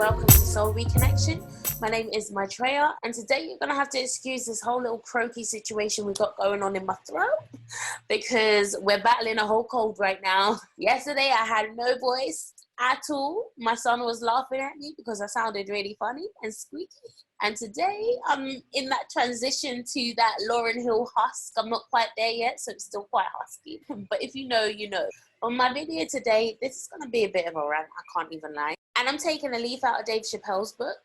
welcome to Soul Reconnection. My name is Maitreya, and today you're going to have to excuse this whole little croaky situation we got going on in my throat because we're battling a whole cold right now. Yesterday I had no voice at all. My son was laughing at me because I sounded really funny and squeaky. And today I'm in that transition to that Lauryn Hill husk. I'm not quite there yet, so it's still quite husky. But if you know, you know. On my video today, this is going to be a bit of a rant, I can't even lie. And I'm taking a leaf out of Dave Chappelle's book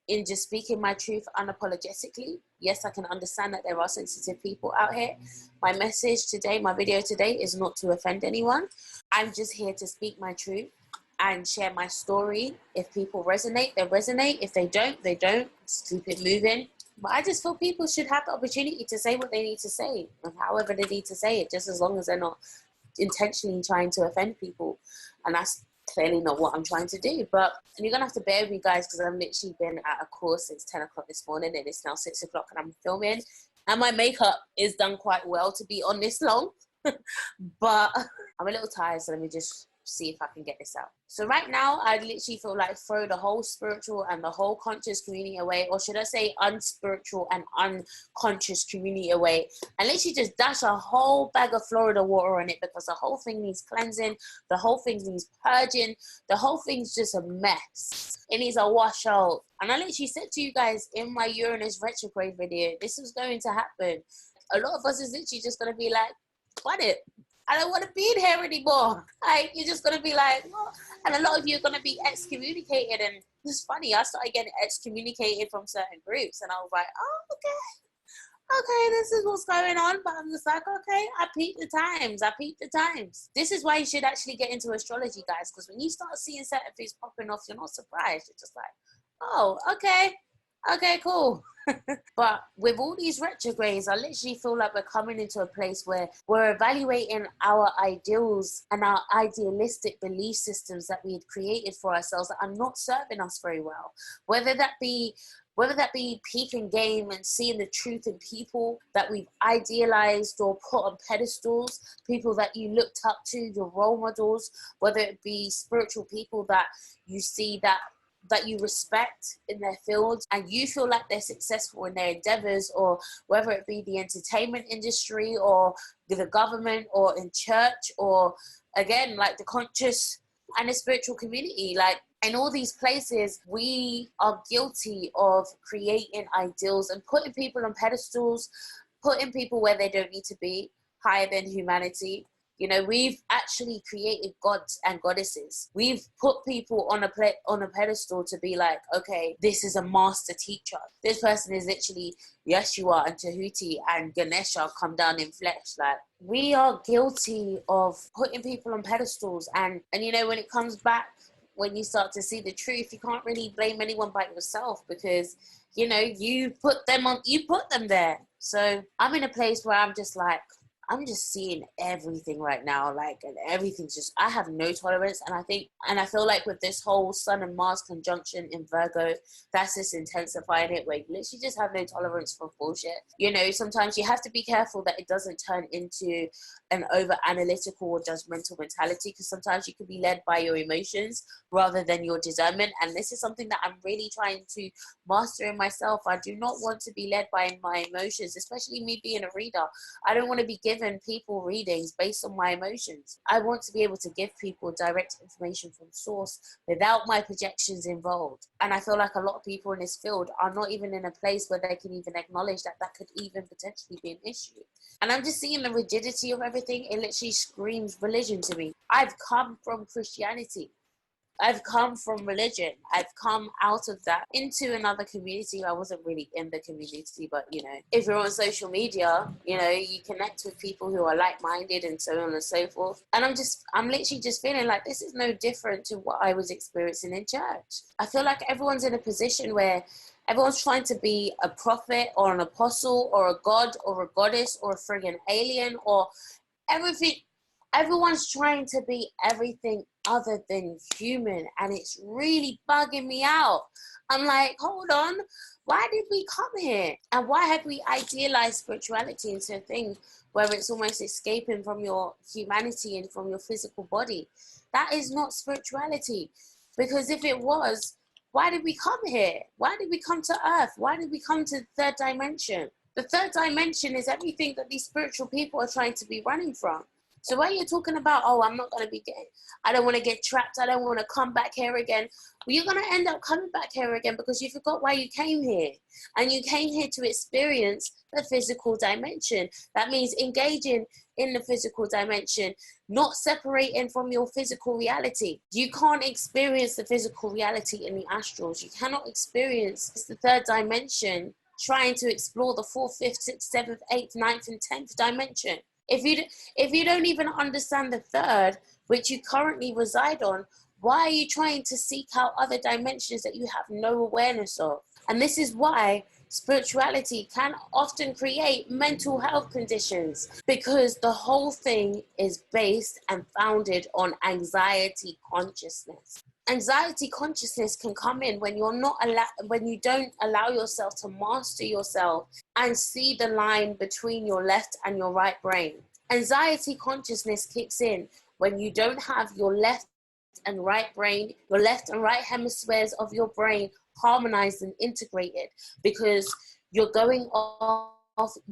in just speaking my truth unapologetically. Yes, I can understand that there are sensitive people out here. My message today, my video today is not to offend anyone. I'm just here to speak my truth and share my story. If people resonate, they resonate. If they don't, they don't. Just keep it moving. But I just feel people should have the opportunity to say what they need to say, and however they need to say it, just as long as they're not intentionally trying to offend people. And that's clearly not what I'm trying to do. But you're gonna have to bear with me, guys, because I've literally been at a course since 10 o'clock this morning, and it's now 6 o'clock and I'm filming, and my makeup is done quite well to be on this long. But I'm a little tired, so let me just see if I can get this out. So right now I literally feel like throw the whole spiritual and the whole conscious community away, or should I say unspiritual and unconscious community away, and literally just dash a whole bag of Florida water on it, because the whole thing needs cleansing, the whole thing needs purging, the whole thing's just a mess. It needs a wash out. And I literally said to you guys in my Uranus retrograde video, this is going to happen. A lot of us is literally just going to be like, what it? I don't want to be in here anymore. Like, you're just going to be like, what? And a lot of you are going to be excommunicated. And it's funny, I started getting excommunicated from certain groups. And I was like, oh, okay, this is what's going on. But I'm just like, okay, I peep the times. This is why you should actually get into astrology, guys. Because when you start seeing certain things popping off, you're not surprised. You're just like, oh, okay, cool. But with all these retrogrades, I literally feel like we're coming into a place where we're evaluating our ideals and our idealistic belief systems that we had created for ourselves that are not serving us very well. Whether that be peeping game and seeing the truth in people that we've idealized or put on pedestals, people that you looked up to, your role models, whether it be spiritual people that you see that you respect in their fields and you feel like they're successful in their endeavors, or whether it be the entertainment industry or the government or in church, or again, like the conscious and the spiritual community. Like, in all these places, we are guilty of creating ideals and putting people on pedestals, putting people where they don't need to be, higher than humanity. You know, we've actually created gods and goddesses. We've put people on a pedestal to be like, okay, this is a master teacher. This person is literally Yeshua and Tahuti and Ganesha come down in flesh. Like, we are guilty of putting people on pedestals. And you know, when it comes back, when you start to see the truth, you can't really blame anyone but yourself, because, you know, you put them there. So I'm in a place where I'm just like, I'm just seeing everything right now, like, and everything's just, I have no tolerance. And I feel like with this whole Sun and Mars conjunction in Virgo, that's just intensifying it, where you literally just have no tolerance for bullshit. You know, sometimes you have to be careful that it doesn't turn into an over analytical or judgmental mentality, because sometimes you can be led by your emotions rather than your discernment. And this is something that I'm really trying to master in myself. I do not want to be led by my emotions, especially me being a reader. I don't want to be given people readings based on my emotions. I want to be able to give people direct information from source without my projections involved. And I feel like a lot of people in this field are not even in a place where they can even acknowledge that that could even potentially be an issue. And I'm just seeing the rigidity of everything. It literally screams religion to me. I've come from Christianity. I've come from religion. I've come out of that into another community. I wasn't really in the community, but, you know, if you're on social media, you know, you connect with people who are like-minded and so on and so forth. And I'm literally just feeling like this is no different to what I was experiencing in church. I feel like everyone's in a position where everyone's trying to be a prophet or an apostle or a god or a goddess or a friggin' alien or everything. Everyone's trying to be everything other than human, and it's really bugging me out. I'm like, hold on, why did we come here? And why have we idealized spirituality into a thing where it's almost escaping from your humanity and from your physical body? That is not spirituality. Because if it was, Why did we come here? Why did we come to Earth? Why did we come to the third dimension? The third dimension is everything that these spiritual people are trying to be running from. So when you're talking about, oh, I'm not going to be gay, I don't want to get trapped, I don't want to come back here again. Well, you're going to end up coming back here again because you forgot why you came here. And you came here to experience the physical dimension. That means engaging in the physical dimension, not separating from your physical reality. You can't experience the physical reality in the astrals. You cannot experience the third dimension trying to explore the 4th, 5th, 6th, 7th, 8th, 9th, and 10th dimension. If you don't even understand the third, which you currently reside on, why are you trying to seek out other dimensions that you have no awareness of? And this is why spirituality can often create mental health conditions, because the whole thing is based and founded on anxiety consciousness. Anxiety consciousness can come in when when you don't allow yourself to master yourself and see the line between your left and your right brain. Anxiety consciousness kicks in when you don't have your left and right brain, your left and right hemispheres of your brain harmonized and integrated, because you're going off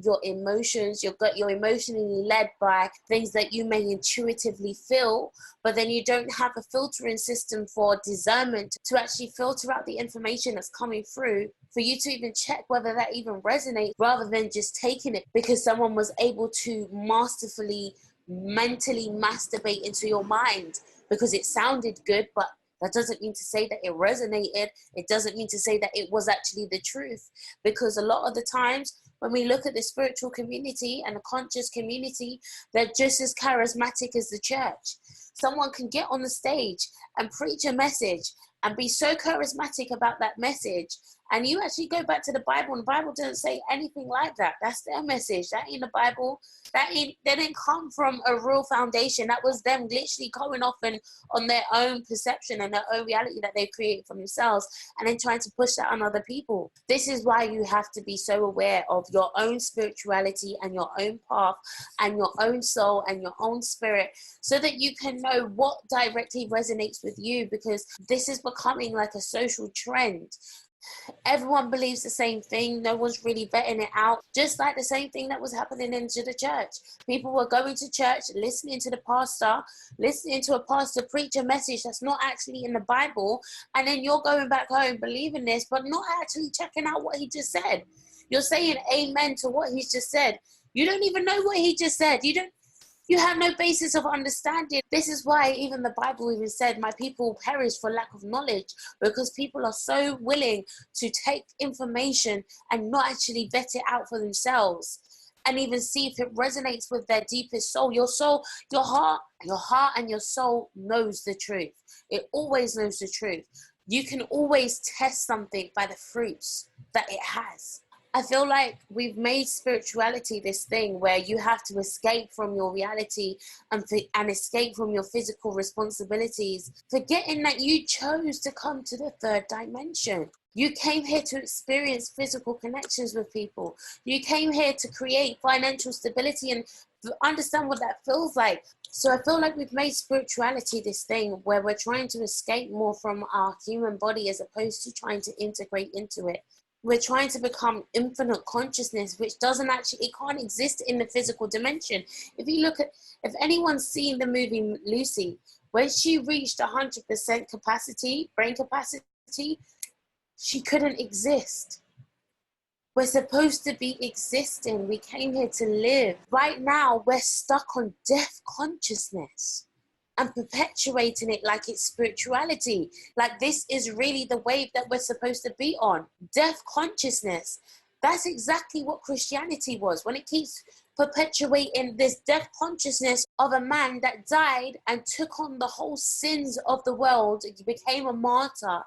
your emotions, you're emotionally led by things that you may intuitively feel, but then you don't have a filtering system for discernment to actually filter out the information that's coming through for you to even check whether that even resonates, rather than just taking it because someone was able to masterfully mentally masturbate into your mind because it sounded good, but that doesn't mean to say that it resonated. It doesn't mean to say that it was actually the truth. Because a lot of the times when we look at the spiritual community and the conscious community, they're just as charismatic as the church. Someone can get on the stage and preach a message and be so charismatic about that message, and you actually go back to the Bible, and the Bible doesn't say anything like that. That's their message. That ain't the Bible. They didn't come from a real foundation. That was them literally going off and on their own perception and their own reality that they created for themselves, and then trying to push that on other people. This is why you have to be so aware of your own spirituality and your own path and your own soul and your own spirit, so that you can know what directly resonates with you, because this is becoming like a social trend. Everyone believes the same thing. No one's really vetting it out. Just like the same thing that was happening into the church. People were going to church, listening to the pastor, listening to a pastor preach a message that's not actually in the Bible. And then you're going back home believing this, but not actually checking out what he just said. You're saying amen to what he's just said. You don't even know what he just said. You have no basis of understanding. This is why even the Bible even said, my people perish for lack of knowledge, because people are so willing to take information and not actually vet it out for themselves and even see if it resonates with their deepest soul. Your soul, your heart and your soul knows the truth. It always knows the truth. You can always test something by the fruits that it has. I feel like we've made spirituality this thing where you have to escape from your reality and escape from your physical responsibilities, forgetting that you chose to come to the third dimension. You came here to experience physical connections with people. You came here to create financial stability and understand what that feels like. So I feel like we've made spirituality this thing where we're trying to escape more from our human body as opposed to trying to integrate into it. We're trying to become infinite consciousness, which it can't exist in the physical dimension. If anyone's seen the movie Lucy, when she reached 100% capacity, brain capacity, she couldn't exist. We're supposed to be existing. We came here to live. Right now, we're stuck on death consciousness and perpetuating it like it's spirituality. Like this is really the wave that we're supposed to be on. Death consciousness. That's exactly what Christianity was. When it keeps perpetuating this death consciousness of a man that died and took on the whole sins of the world, he became a martyr.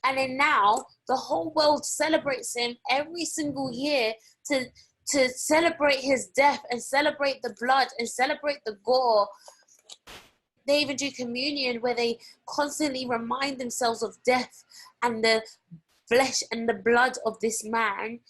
And then now the whole world celebrates him every single year to celebrate his death and celebrate the blood and celebrate the gore. They even do communion where they constantly remind themselves of death and the flesh and the blood of this man.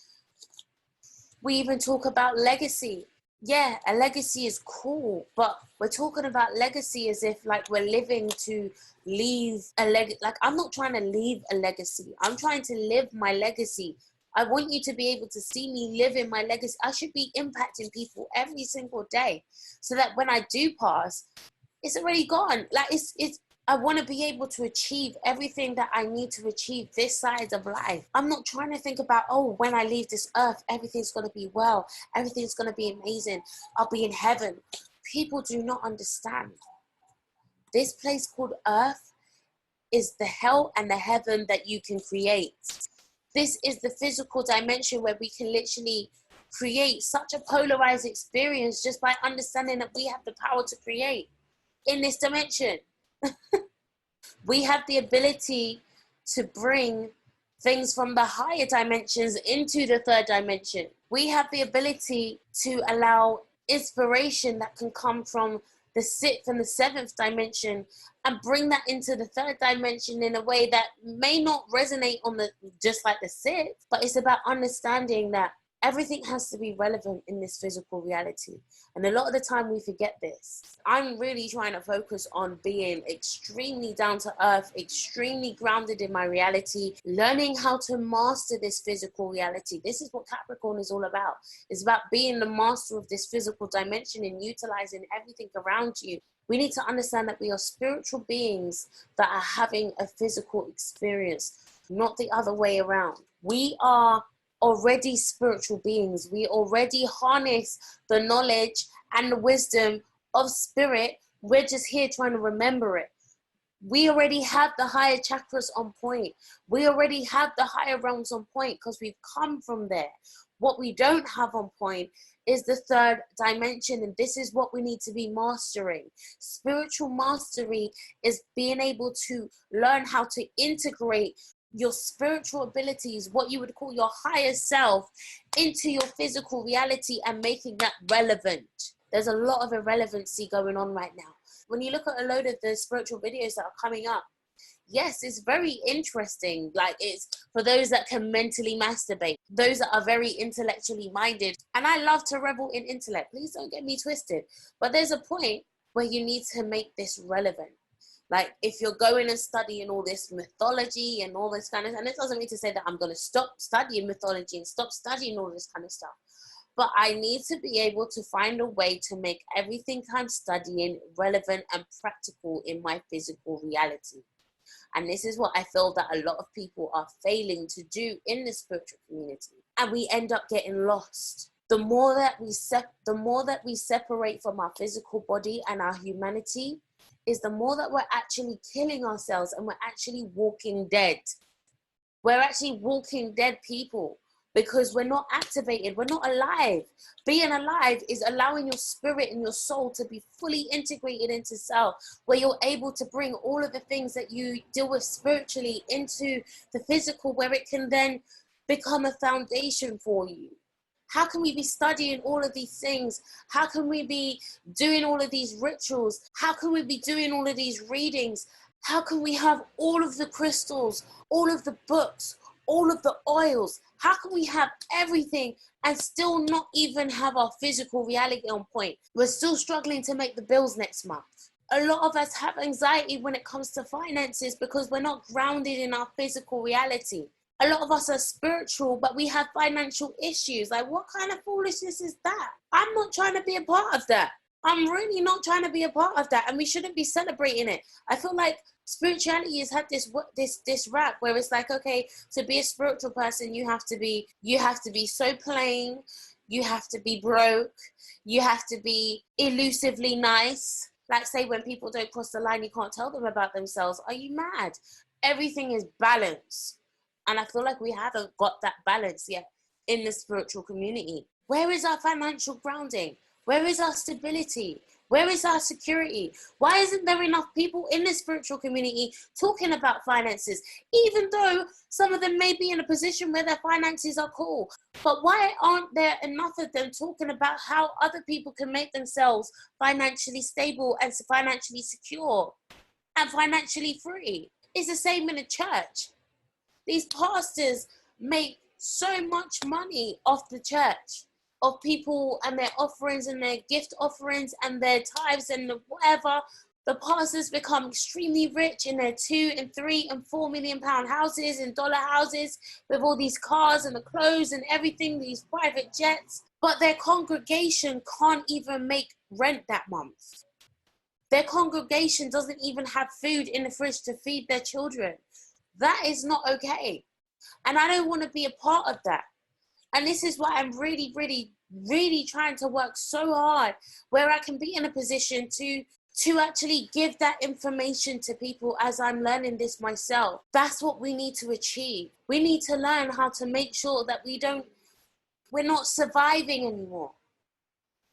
We even talk about legacy. Yeah, a legacy is cool, but we're talking about legacy as if like we're living to leave a like I'm not trying to leave a legacy. I'm trying to live my legacy. I want you to be able to see me live in my legacy. I should be impacting people every single day so that when I do pass, it's already gone. Like it's I want to be able to achieve everything that I need to achieve this side of life. I'm not trying to think about, oh, when I leave this earth, everything's going to be well, everything's going to be amazing, I'll be in heaven. People do not understand. This place called earth is the hell and the heaven that you can create. This is the physical dimension where we can literally create such a polarized experience just by understanding that we have the power to create in this dimension. We have the ability to bring things from the higher dimensions into the third dimension. We have the ability to allow inspiration that can come from the sixth and the seventh dimension and bring that into the third dimension in a way that may not resonate on the just like the sixth, but it's about understanding that everything has to be relevant in this physical reality. And a lot of the time we forget this. I'm really trying to focus on being extremely down to earth, extremely grounded in my reality, learning how to master this physical reality. This is what Capricorn is all about. It's about being the master of this physical dimension and utilizing everything around you. We need to understand that we are spiritual beings that are having a physical experience, not the other way around. We are already spiritual beings. We already harness the knowledge and the wisdom of spirit. We're just here trying to remember it. We already have the higher chakras on point. We already have the higher realms on point because we've come from there. What we don't have on point is the third dimension, and this is what we need to be mastering. Spiritual mastery is being able to learn how to integrate your spiritual abilities, what you would call your higher self, into your physical reality and making that relevant. There's a lot of irrelevancy going on right now. When you look at a load of the spiritual videos that are coming up, yes, it's very interesting. Like, it's for those that can mentally masturbate, those that are very intellectually minded. And I love to revel in intellect. Please don't get me twisted. But there's a point where you need to make this relevant. Like, if you're going and studying all this mythology and all this kind of, and it doesn't mean to say that I'm going to stop studying mythology and stop studying all this kind of stuff, but I need to be able to find a way to make everything I'm studying relevant and practical in my physical reality. And this is what I feel that a lot of people are failing to do in the spiritual community. And we end up getting lost. The more that we separate from our physical body and our humanity, is the more that we're actually killing ourselves and we're actually walking dead. We're actually walking dead people because we're not activated, we're not alive. Being alive is allowing your spirit and your soul to be fully integrated into self, where you're able to bring all of the things that you deal with spiritually into the physical, where it can then become a foundation for you. How can we be studying all of these things? How can we be doing all of these rituals? How can we be doing all of these readings? How can we have all of the crystals, all of the books, all of the oils? How can we have everything and still not even have our physical reality on point? We're still struggling to make the bills next month. A lot of us have anxiety when it comes to finances because we're not grounded in our physical reality. A lot of us are spiritual, but we have financial issues. Like, what kind of foolishness is that? I'm not trying to be a part of that. I'm really not trying to be a part of that, and we shouldn't be celebrating it. I feel like spirituality has had this rap where it's like, okay, to be a spiritual person, you have to be so plain, you have to be broke, you have to be elusively nice. Like, say when people don't cross the line, you can't tell them about themselves. Are you mad? Everything is balance. And I feel like we haven't got that balance yet in the spiritual community. Where is our financial grounding? Where is our stability? Where is our security? Why isn't there enough people in the spiritual community talking about finances, even though some of them may be in a position where their finances are cool? But why aren't there enough of them talking about how other people can make themselves financially stable and financially secure and financially free? It's the same in a church. These pastors make so much money off the church. of people and their offerings and their gift offerings and their tithes and whatever. The pastors become extremely rich in their 2 and 3 and 4 million pound houses and dollar houses with all these cars and the clothes and everything, these private jets. But their congregation can't even make rent that month. Their congregation doesn't even have food in the fridge to feed their children. That is not okay. And I don't want to be a part of that. And this is why I'm really, really, really trying to work so hard where I can be in a position to actually give that information to people as I'm learning this myself. That's what we need to achieve. We need to learn how to make sure that we're not surviving anymore.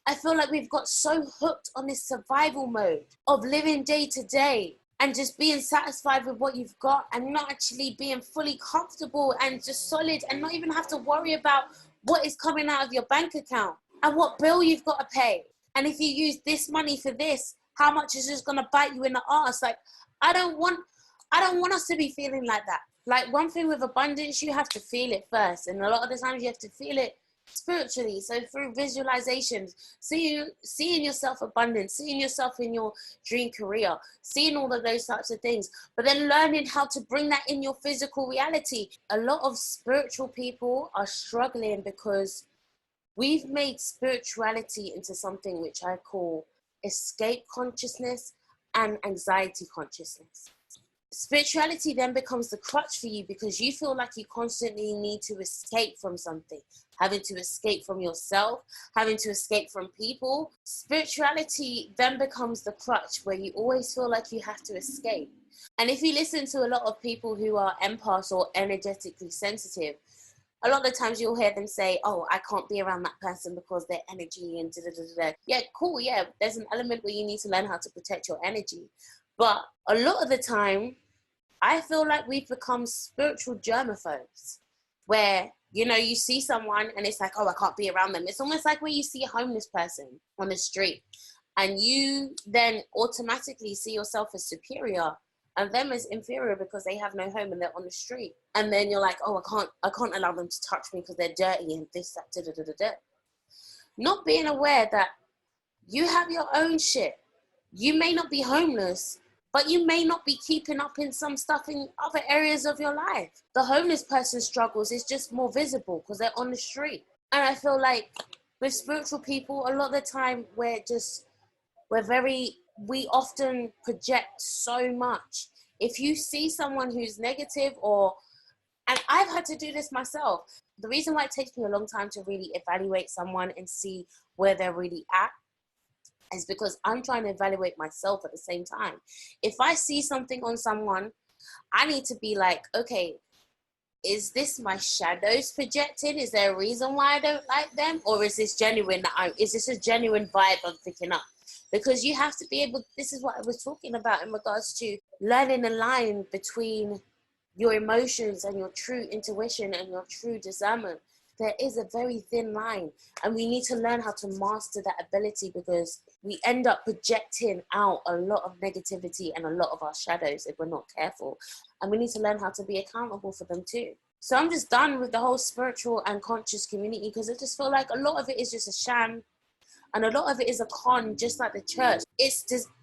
I feel like we've got so hooked on this survival mode of living day to day and just being satisfied with what you've got and not actually being fully comfortable and just solid and not even have to worry about what is coming out of your bank account and what bill you've got to pay. And if you use this money for this, how much is just gonna bite you in the ass? Like, I don't want us to be feeling like that. Like, one thing with abundance, you have to feel it first. And a lot of the times you have to feel it spiritually. So through visualizations, seeing yourself abundant, seeing yourself in your dream career, seeing all of those types of things, but then learning how to bring that in your physical reality. A lot of spiritual people are struggling because we've made spirituality into something which I call escape consciousness and anxiety consciousness. Spirituality then becomes the crutch for you because you feel like you constantly need to escape from something, having to escape from yourself, having to escape from people. Spirituality then becomes the crutch where you always feel like you have to escape. And if you listen to a lot of people who are empaths or energetically sensitive, a lot of the times you'll hear them say, oh, I can't be around that person because their energy and da-da-da-da. Yeah, cool, yeah. There's an element where you need to learn how to protect your energy. But a lot of the time, I feel like we've become spiritual germaphobes where, you know, you see someone and it's like, oh, I can't be around them. It's almost like when you see a homeless person on the street and you then automatically see yourself as superior and them as inferior because they have no home and they're on the street. And then you're like, oh, I can't allow them to touch me because they're dirty and this, that, da-da-da-da-da. Not being aware that you have your own shit. You may not be homeless, but you may not be keeping up in some stuff in other areas of your life. The homeless person's struggles is just more visible because they're on the street. And I feel like with spiritual people, a lot of the time we often project so much. If you see someone who's negative and I've had to do this myself. The reason why it takes me a long time to really evaluate someone and see where they're really at is because I'm trying to evaluate myself at the same time. If I see something on someone, I need to be like, okay, is this my shadows projecting? Is there a reason why I don't like them? Or is this genuine? Is this a genuine vibe I'm picking up? Because you have to be able, this is what I was talking about in regards to learning the line between your emotions and your true intuition and your true discernment. There is a very thin line, and we need to learn how to master that ability because we end up projecting out a lot of negativity and a lot of our shadows if we're not careful. And we need to learn how to be accountable for them too. So I'm just done with the whole spiritual and conscious community because I just feel like a lot of it is just a sham. And a lot of it is a con, just like the church.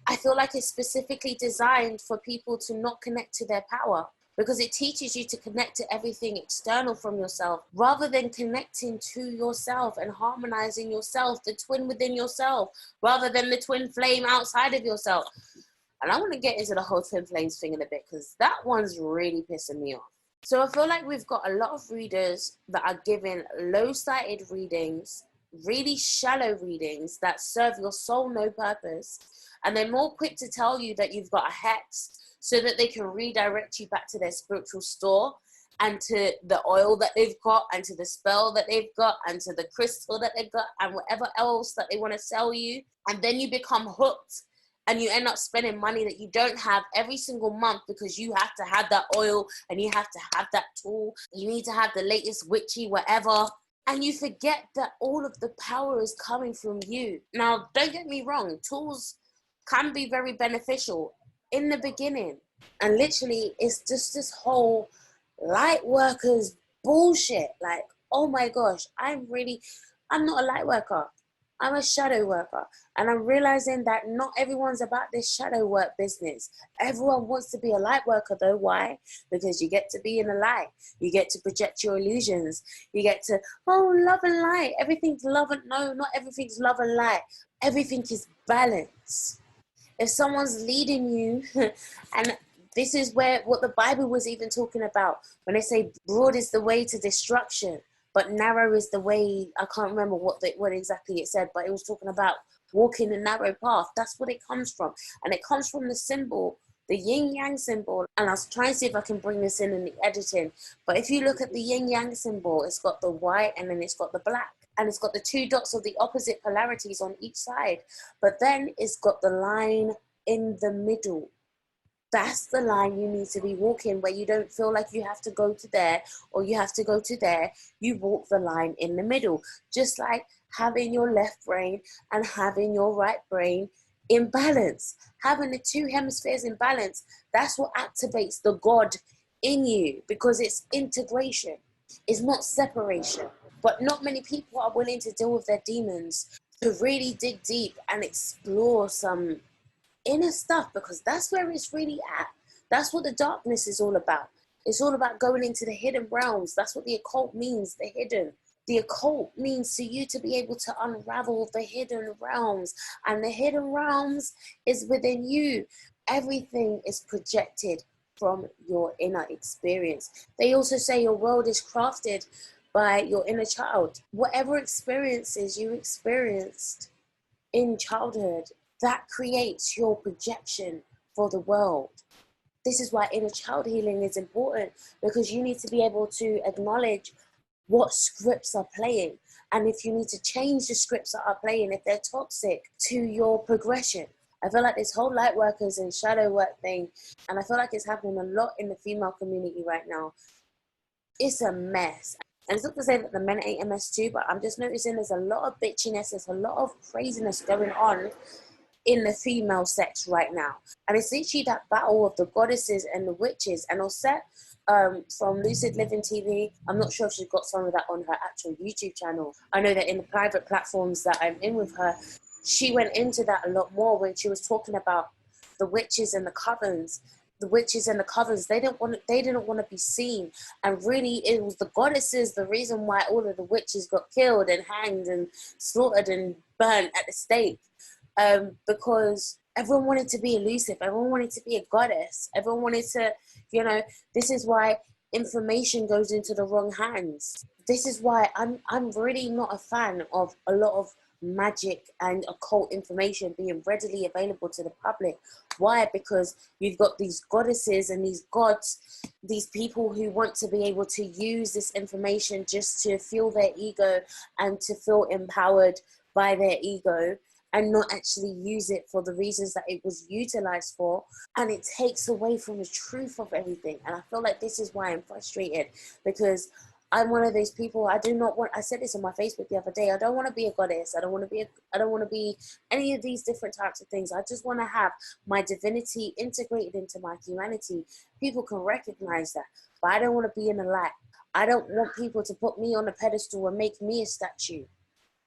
I feel like it's specifically designed for people to not connect to their power because it teaches you to connect to everything external from yourself rather than connecting to yourself and harmonizing yourself, the twin within yourself, rather than the twin flame outside of yourself. And I want to get into the whole twin flames thing in a bit because that one's really pissing me off. So I feel like we've got a lot of readers that are giving low-sighted readings, really shallow readings that serve your soul no purpose, and they're more quick to tell you that you've got a hex so that they can redirect you back to their spiritual store and to the oil that they've got and to the spell that they've got and to the crystal that they've got and whatever else that they want to sell you. And then you become hooked and you end up spending money that you don't have every single month because you have to have that oil and you have to have that tool. You need to have the latest witchy whatever. And you forget that all of the power is coming from you. Now, don't get me wrong, tools can be very beneficial in the beginning. And literally, it's just this whole light workers bullshit. Like, oh my gosh, I'm really, I'm not a light worker. I'm a shadow worker. And I'm realizing that not everyone's about this shadow work business. Everyone wants to be a light worker though. Why? Because you get to be in the light. You get to project your illusions. You get to, oh, love and light. Everything's love and, no, not everything's love and light. Everything is balance. If someone's leading you, and this is where what the Bible was even talking about when they say broad is the way to destruction, but narrow is the way. I can't remember what exactly it said, but it was talking about walking a narrow path. That's what it comes from, and it comes from the symbol, the yin yang symbol. And I was trying to see if I can bring this in the editing. But if you look at the yin yang symbol, it's got the white and then it's got the black. And it's got the two dots of the opposite polarities on each side. But then it's got the line in the middle. That's the line you need to be walking, where you don't feel like you have to go to there or you have to go to there. You walk the line in the middle. Just like having your left brain and having your right brain in balance. Having the two hemispheres in balance, that's what activates the God in you, because it's integration. It's not separation. But not many people are willing to deal with their demons, to really dig deep and explore some inner stuff, because that's where it's really at. That's what the darkness is all about. It's all about going into the hidden realms. That's what the occult means, the hidden. The occult means for you to be able to unravel the hidden realms. And the hidden realms is within you. Everything is projected from your inner experience. They also say your world is crafted by your inner child. Whatever experiences you experienced in childhood, that creates your projection for the world. This is why inner child healing is important, because you need to be able to acknowledge what scripts are playing. And if you need to change the scripts that are playing, if they're toxic to your progression. I feel like this whole light workers and shadow work thing, and I feel like it's happening a lot in the female community right now. It's a mess. And it's not to say that the men ain't a mess too, but I'm just noticing there's a lot of bitchiness, there's a lot of craziness going on in the female sex right now. And it's literally that battle of the goddesses and the witches. And Osset from Lucid Living TV, I'm not sure if she's got some of that on her actual YouTube channel. I know that in the private platforms that I'm in with her, she went into that a lot more when she was talking about the witches and the covens. The witches and the covens, they didn't want to be seen. And really it was the goddesses the reason why all of the witches got killed and hanged and slaughtered and burnt at the stake. Because everyone wanted to be elusive, everyone wanted to be a goddess, everyone wanted to, this is why information goes into the wrong hands. This is why I'm really not a fan of a lot of magic and occult information being readily available to the public. Why? Because you've got these goddesses and these gods, these people who want to be able to use this information just to fuel their ego and to feel empowered by their ego, and not actually use it for the reasons that it was utilized for. And it takes away from the truth of everything. And I feel like this is why I'm frustrated, because I'm one of those people. I said this on my Facebook the other day, I don't want to be a goddess. I don't want to be any of these different types of things. I just want to have my divinity integrated into my humanity. People can recognize that, but I don't want to be in the light. I don't want people to put me on a pedestal and make me a statue.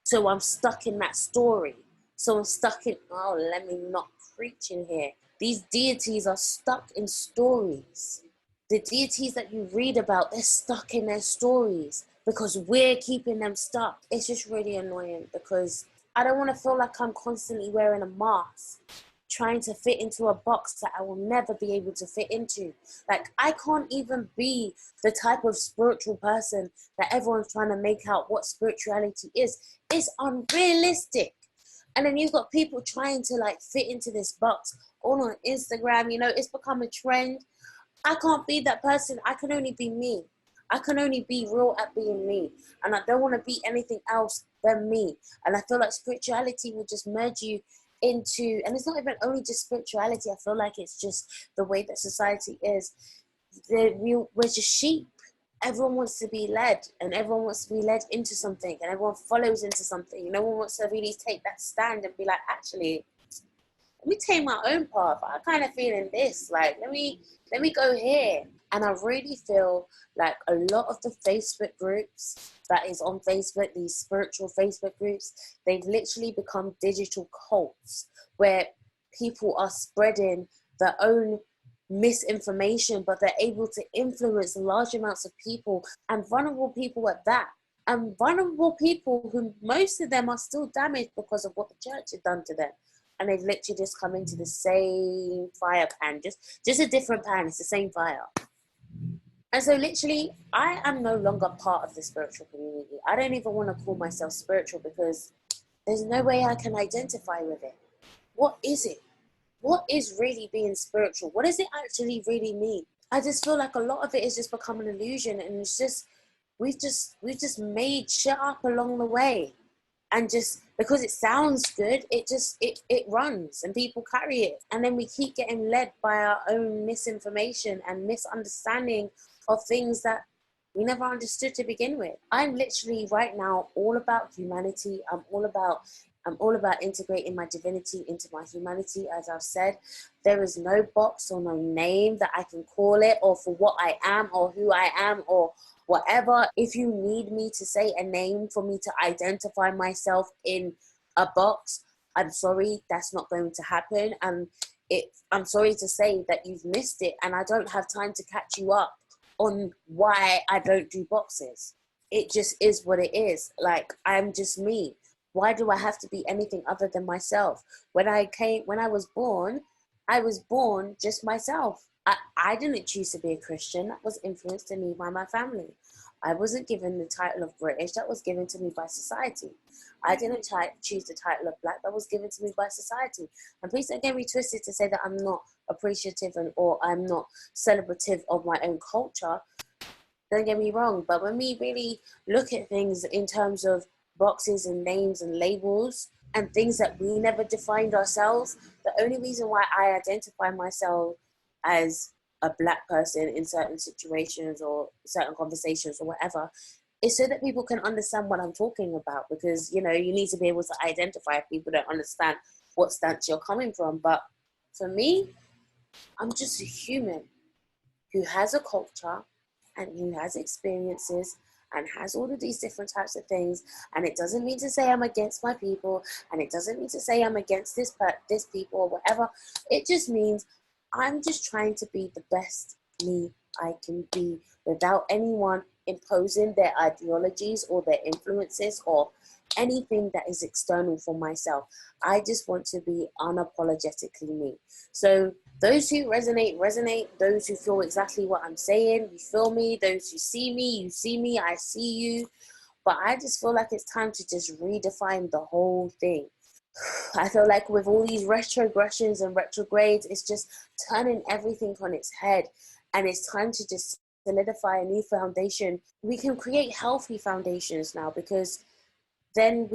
So I'm stuck in that story. So I'm stuck in, let me not preach in here. These deities are stuck in stories. The deities that you read about, they're stuck in their stories because we're keeping them stuck. It's just really annoying, because I don't want to feel like I'm constantly wearing a mask, trying to fit into a box that I will never be able to fit into. Like, I can't even be the type of spiritual person that everyone's trying to make out what spirituality is. It's unrealistic. And then you've got people trying to fit into this box all on Instagram. It's become a trend. I can't be that person. I can only be me. I can only be real at being me. And I don't want to be anything else than me. And I feel like spirituality will just merge you into, and it's not even only just spirituality. I feel like it's just the way that society is. We're just sheep. Everyone wants to be led, and everyone wants to be led into something, and everyone follows into something. No one wants to really take that stand and be like, actually, let me take my own path. I kind of feeling this, like, let me go here. And I really feel like a lot of the Facebook groups that is on Facebook, these spiritual Facebook groups, they've literally become digital cults where people are spreading their own misinformation, but they're able to influence large amounts of people, and vulnerable people at that. And vulnerable people who, most of them are still damaged because of what the church has done to them. And they've literally just come into the same fire pan, just a different pan, it's the same fire. And so literally, I am no longer part of the spiritual community. I don't even want to call myself spiritual because there's no way I can identify with it. What is it? What is really being spiritual? What does it actually really mean? I just feel like a lot of it is just become an illusion, and it's just, we've just made shit up along the way. And just because it sounds good, it runs and people carry it. And then we keep getting led by our own misinformation and misunderstanding of things that we never understood to begin with. I'm literally right now all about humanity. I'm all about integrating my divinity into my humanity. As I've said, there is no box or no name that I can call it, or for what I am or who I am or whatever. If you need me to say a name for me to identify myself in a box, I'm sorry, that's not going to happen. And I'm sorry to say that you've missed it, and I don't have time to catch you up on why I don't do boxes. It just is what it is. Like, I'm just me. Why do I have to be anything other than myself? When I was born just myself. I didn't choose to be a Christian. That was influenced to me by my family. I wasn't given the title of British. That was given to me by society. I didn't choose the title of Black. That was given to me by society. And please don't get me twisted to say that I'm not appreciative or I'm not celebrative of my own culture. Don't get me wrong. But when we really look at things in terms of boxes and names and labels and things that we never defined ourselves, the only reason why I identify myself as a Black person in certain situations or certain conversations or whatever is so that people can understand what I'm talking about. Because, you need to be able to identify if people don't understand what stance you're coming from. But for me, I'm just a human who has a culture and who has experiences and has all of these different types of things. And it doesn't mean to say I'm against my people, and it doesn't mean to say I'm against this people or whatever. It just means I'm just trying to be the best me I can be without anyone imposing their ideologies or their influences or anything that is external for myself. I just want to be unapologetically me. So those who resonate. Those who feel exactly what I'm saying, you feel me. Those who see me, you see me, I see you. But I just feel like it's time to just redefine the whole thing. I feel like with all these retrogressions and retrogrades, it's just turning everything on its head. And it's time to just solidify a new foundation. We can create healthy foundations now, because then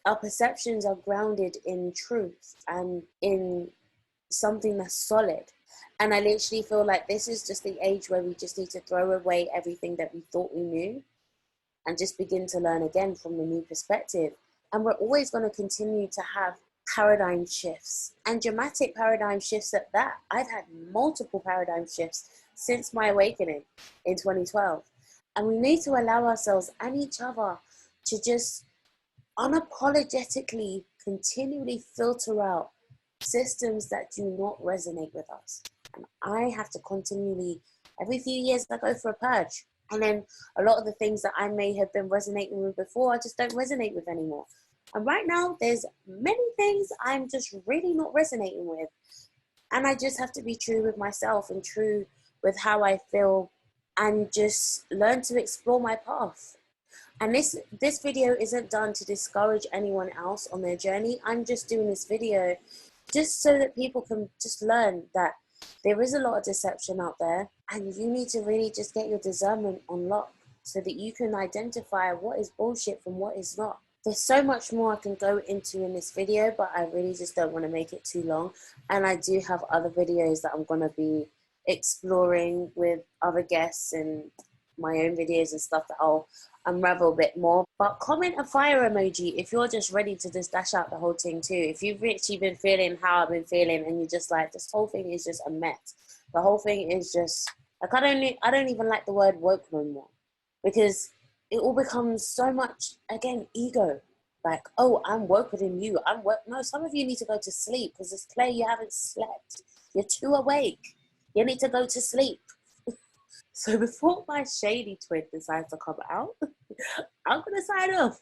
our perceptions are grounded in truth and in something that's solid. And I literally feel like this is just the age where we just need to throw away everything that we thought we knew and just begin to learn again from a new perspective. And we're always going to continue to have paradigm shifts, and dramatic paradigm shifts at that. I've had multiple paradigm shifts since my awakening in 2012. And we need to allow ourselves and each other to just unapologetically continually filter out systems that do not resonate with us. And I have to continually, every few years, I go for a purge. And then a lot of the things that I may have been resonating with before, I just don't resonate with anymore. And right now, there's many things I'm just really not resonating with. And I just have to be true with myself and true with how I feel and just learn to explore my path. And this video isn't done to discourage anyone else on their journey. I'm just doing this video just so that people can just learn that there is a lot of deception out there, and you need to really just get your discernment on lock so that you can identify what is bullshit from what is not. There's so much more I can go into in this video, but I really just don't want to make it too long. And I do have other videos that I'm going to be exploring with other guests and my own videos and stuff that I'll unravel a bit more. But comment a fire emoji if you're just ready to just dash out the whole thing too. If you've actually been feeling how I've been feeling and you're just like, this whole thing is just a mess. The whole thing is just like, I don't even like the word woke no more, because it all becomes so much, again, ego. Like, oh, I'm woker than you. I'm woke. No, some of you need to go to sleep because it's clear you haven't slept. You're too awake. You need to go to sleep. So before my shady twin decides to come out, I'm going to sign off.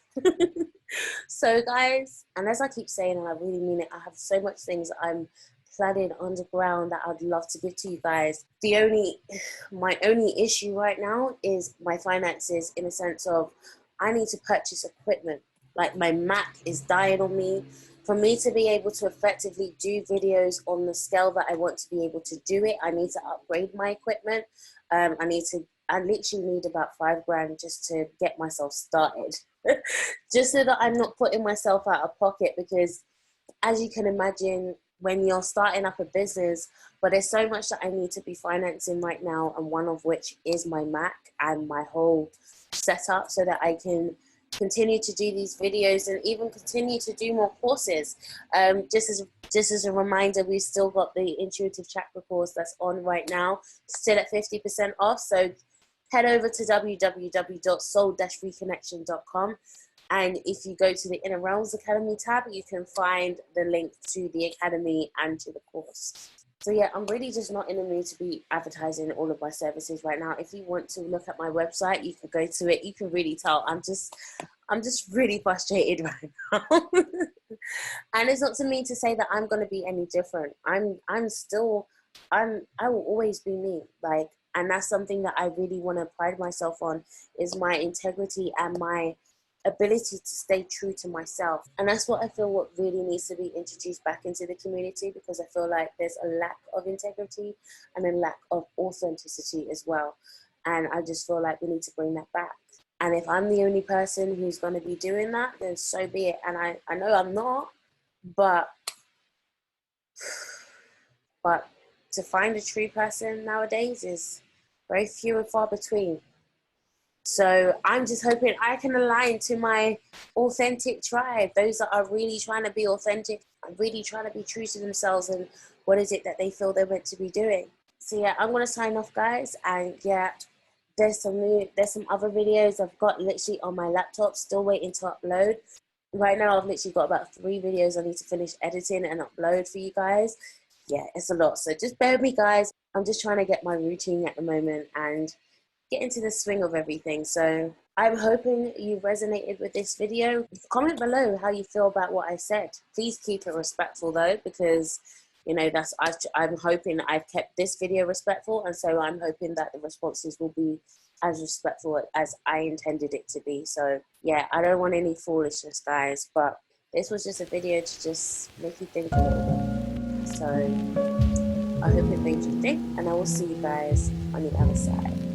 So guys, and as I keep saying, and I really mean it, I have so much things that I'm planning underground that I'd love to give to you guys. My only issue right now is my finances, in a sense of I need to purchase equipment. Like, my Mac is dying on me. For me to be able to effectively do videos on the scale that I want to be able to do it, I need to upgrade my equipment. I literally need about $5,000 just to get myself started. Just so that I'm not putting myself out of pocket, because as you can imagine, when you're starting up a business, but there's so much that I need to be financing right now, and one of which is my Mac and my whole setup, so that I can continue to do these videos and even continue to do more courses. Just as a reminder, we've still got the Intuitive Chakra course that's on right now, still at 50% off. So head over to www.soul-reconnection.com. And if you go to the Inner Realms Academy tab, you can find the link to the Academy and to the course. So yeah, I'm really just not in the mood to be advertising all of my services right now. If you want to look at my website, you can go to it. You can really tell I'm just really frustrated right now. And it's not to me to say that I'm going to be any different. I will always be me. Like, and that's something that I really want to pride myself on, is my integrity and my ability to stay true to myself. And that's what I feel what really needs to be introduced back into the community, because I feel like there's a lack of integrity and a lack of authenticity as well. And I just feel like we need to bring that back. And if I'm the only person who's going to be doing that, then so be it. And I know I'm not, but to find a true person nowadays is very few and far between. So I'm just hoping I can align to my authentic tribe, those that are really trying to be authentic, really trying to be true to themselves and what is it that they feel they're meant to be doing. So yeah, I'm going to sign off, guys. And yeah, there's some other videos I've got literally on my laptop, still waiting to upload. Right now, I've literally got about 3 videos I need to finish editing and upload for you guys. Yeah, it's a lot. So just bear with me, guys. I'm just trying to get my routine at the moment and get into the swing of everything. So I'm hoping you resonated with this video. Comment below how you feel about what I said. Please keep it respectful though, because you know, I'm hoping I've kept this video respectful, and so I'm hoping that the responses will be as respectful as I intended it to be. So yeah, I don't want any foolishness, guys, but this was just a video to just make you think a little bit. So I hope it made you think, and I will see you guys on the other side.